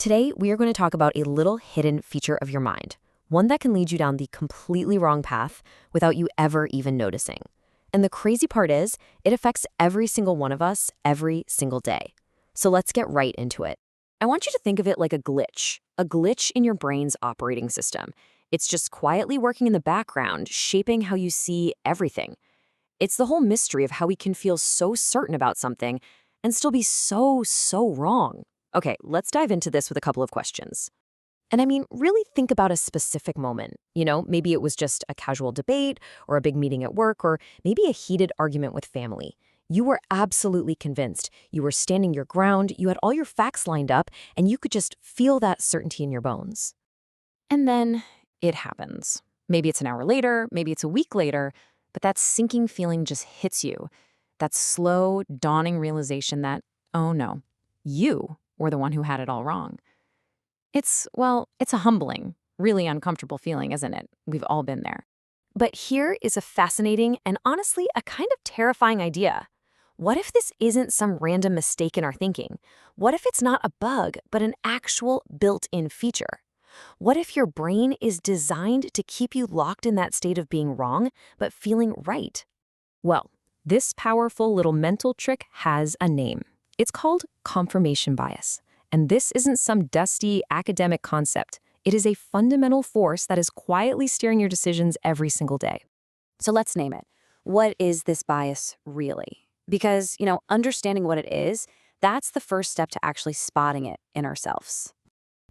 Today, we are going to talk about a little hidden feature of your mind, one that can lead you down the completely wrong path without you ever even noticing. And the crazy part is, it affects every single one of us every single day. So let's get right into it. I want you to think of it like a glitch in your brain's operating system. It's just quietly working in the background, shaping how you see everything. It's the whole mystery of how we can feel so certain about something and still be so wrong. Okay, let's dive into this with a couple of questions. And I mean, really think about a specific moment. Maybe it was just a casual debate or a big meeting at work or maybe a heated argument with family. You were absolutely convinced. You were standing your ground, you had all your facts lined up, and you could just feel that certainty in your bones. And then it happens. Maybe it's an hour later, maybe it's a week later, but that sinking feeling just hits you. That slow, dawning realization that, oh no, you were the one who had it all wrong. It's a humbling, really uncomfortable feeling, isn't it? We've all been there. But here is a fascinating and honestly a kind of terrifying idea. What if this isn't some random mistake in our thinking? What if it's not a bug, but an actual built-in feature? What if your brain is designed to keep you locked in that state of being wrong, but feeling right? Well, this powerful little mental trick has a name. It's called confirmation bias. And this isn't some dusty academic concept. It is a fundamental force that is quietly steering your decisions every single day. So let's name it. What is this bias really? Because, understanding what it is, that's the first step to actually spotting it in ourselves.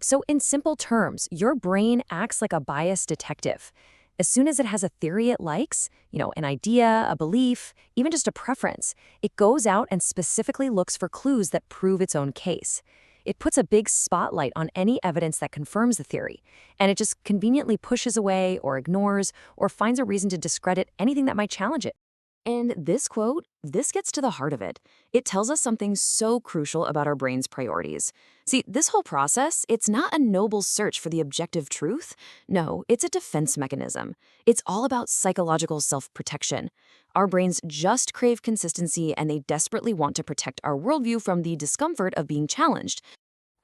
So in simple terms, your brain acts like a bias detective. As soon as it has a theory it likes, an idea, a belief, even just a preference, it goes out and specifically looks for clues that prove its own case. It puts a big spotlight on any evidence that confirms the theory, and it just conveniently pushes away or ignores or finds a reason to discredit anything that might challenge it. And this quote, this gets to the heart of it. It tells us something so crucial about our brain's priorities. See, this whole process, it's not a noble search for the objective truth. No, it's a defense mechanism. It's all about psychological self-protection. Our brains just crave consistency, and they desperately want to protect our worldview from the discomfort of being challenged.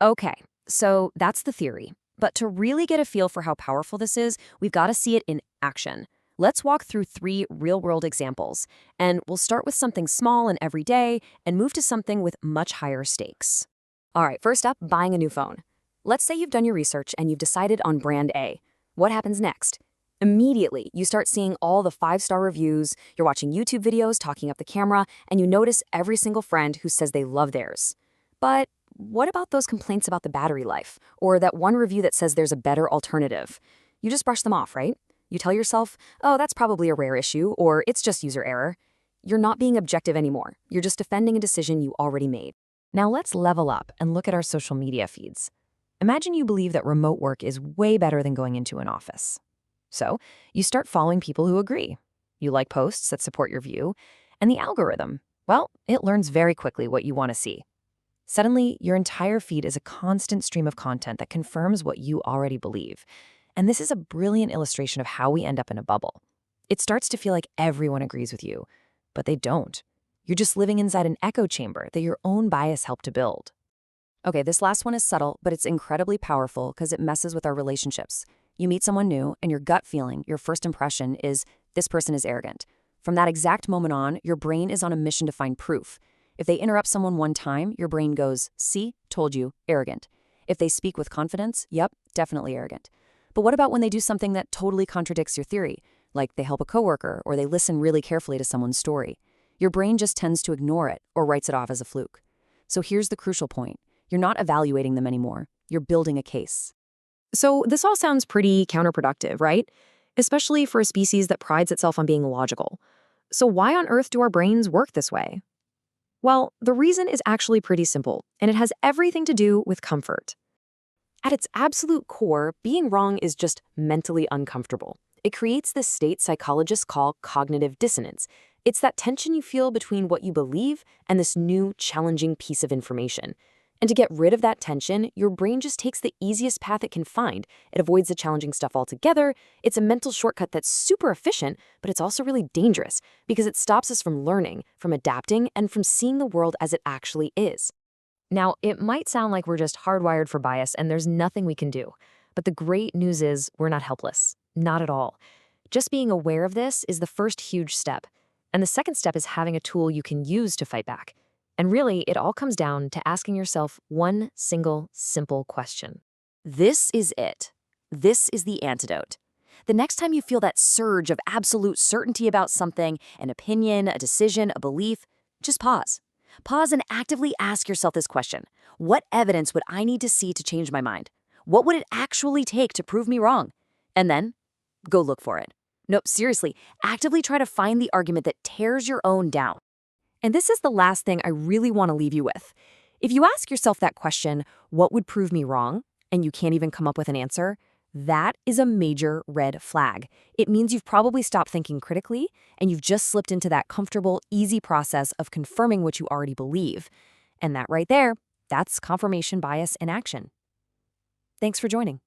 Okay, so that's the theory. But to really get a feel for how powerful this is, we've got to see it in action. Let's walk through 3 real-world examples, and we'll start with something small and everyday and move to something with much higher stakes. All right, first up, buying a new phone. Let's say you've done your research and you've decided on brand A. What happens next? Immediately, you start seeing all the 5-star reviews, you're watching YouTube videos talking up the camera, and you notice every single friend who says they love theirs. But what about those complaints about the battery life, or that one review that says there's a better alternative? You just brush them off, right? You tell yourself, oh, that's probably a rare issue, or it's just user error. You're not being objective anymore. You're just defending a decision you already made. Now let's level up and look at our social media feeds. Imagine you believe that remote work is way better than going into an office. So you start following people who agree. You like posts that support your view, and the algorithm, well, it learns very quickly what you want to see. Suddenly, your entire feed is a constant stream of content that confirms what you already believe. And this is a brilliant illustration of how we end up in a bubble. It starts to feel like everyone agrees with you, but they don't. You're just living inside an echo chamber that your own bias helped to build. Okay, this last one is subtle, but it's incredibly powerful because it messes with our relationships. You meet someone new, and your gut feeling, your first impression is, this person is arrogant. From that exact moment on, your brain is on a mission to find proof. If they interrupt someone one time, your brain goes, see, told you, arrogant. If they speak with confidence, yep, definitely arrogant. But what about when they do something that totally contradicts your theory, like they help a coworker or they listen really carefully to someone's story? Your brain just tends to ignore it or writes it off as a fluke. So here's the crucial point. You're not evaluating them anymore. You're building a case. So this all sounds pretty counterproductive, right? Especially for a species that prides itself on being logical. So why on earth do our brains work this way? Well, the reason is actually pretty simple, and it has everything to do with comfort. At its absolute core, being wrong is just mentally uncomfortable. It creates this state psychologists call cognitive dissonance. It's that tension you feel between what you believe and this new, challenging piece of information. And to get rid of that tension, your brain just takes the easiest path it can find. It avoids the challenging stuff altogether. It's a mental shortcut that's super efficient, but it's also really dangerous because it stops us from learning, from adapting, and from seeing the world as it actually is. Now, it might sound like we're just hardwired for bias and there's nothing we can do. But the great news is we're not helpless. Not at all. Just being aware of this is the first huge step. And the second step is having a tool you can use to fight back. And really, it all comes down to asking yourself one single, simple question. This is it. This is the antidote. The next time you feel that surge of absolute certainty about something, an opinion, a decision, a belief, just pause. Pause and actively ask yourself this question. What evidence would I need to see to change my mind? What would it actually take to prove me wrong? And then, go look for it. Nope, seriously, actively try to find the argument that tears your own down. And this is the last thing I really want to leave you with. If you ask yourself that question, what would prove me wrong, and you can't even come up with an answer, that is a major red flag. It means you've probably stopped thinking critically, and you've just slipped into that comfortable, easy process of confirming what you already believe. And that right there, that's confirmation bias in action. Thanks for joining.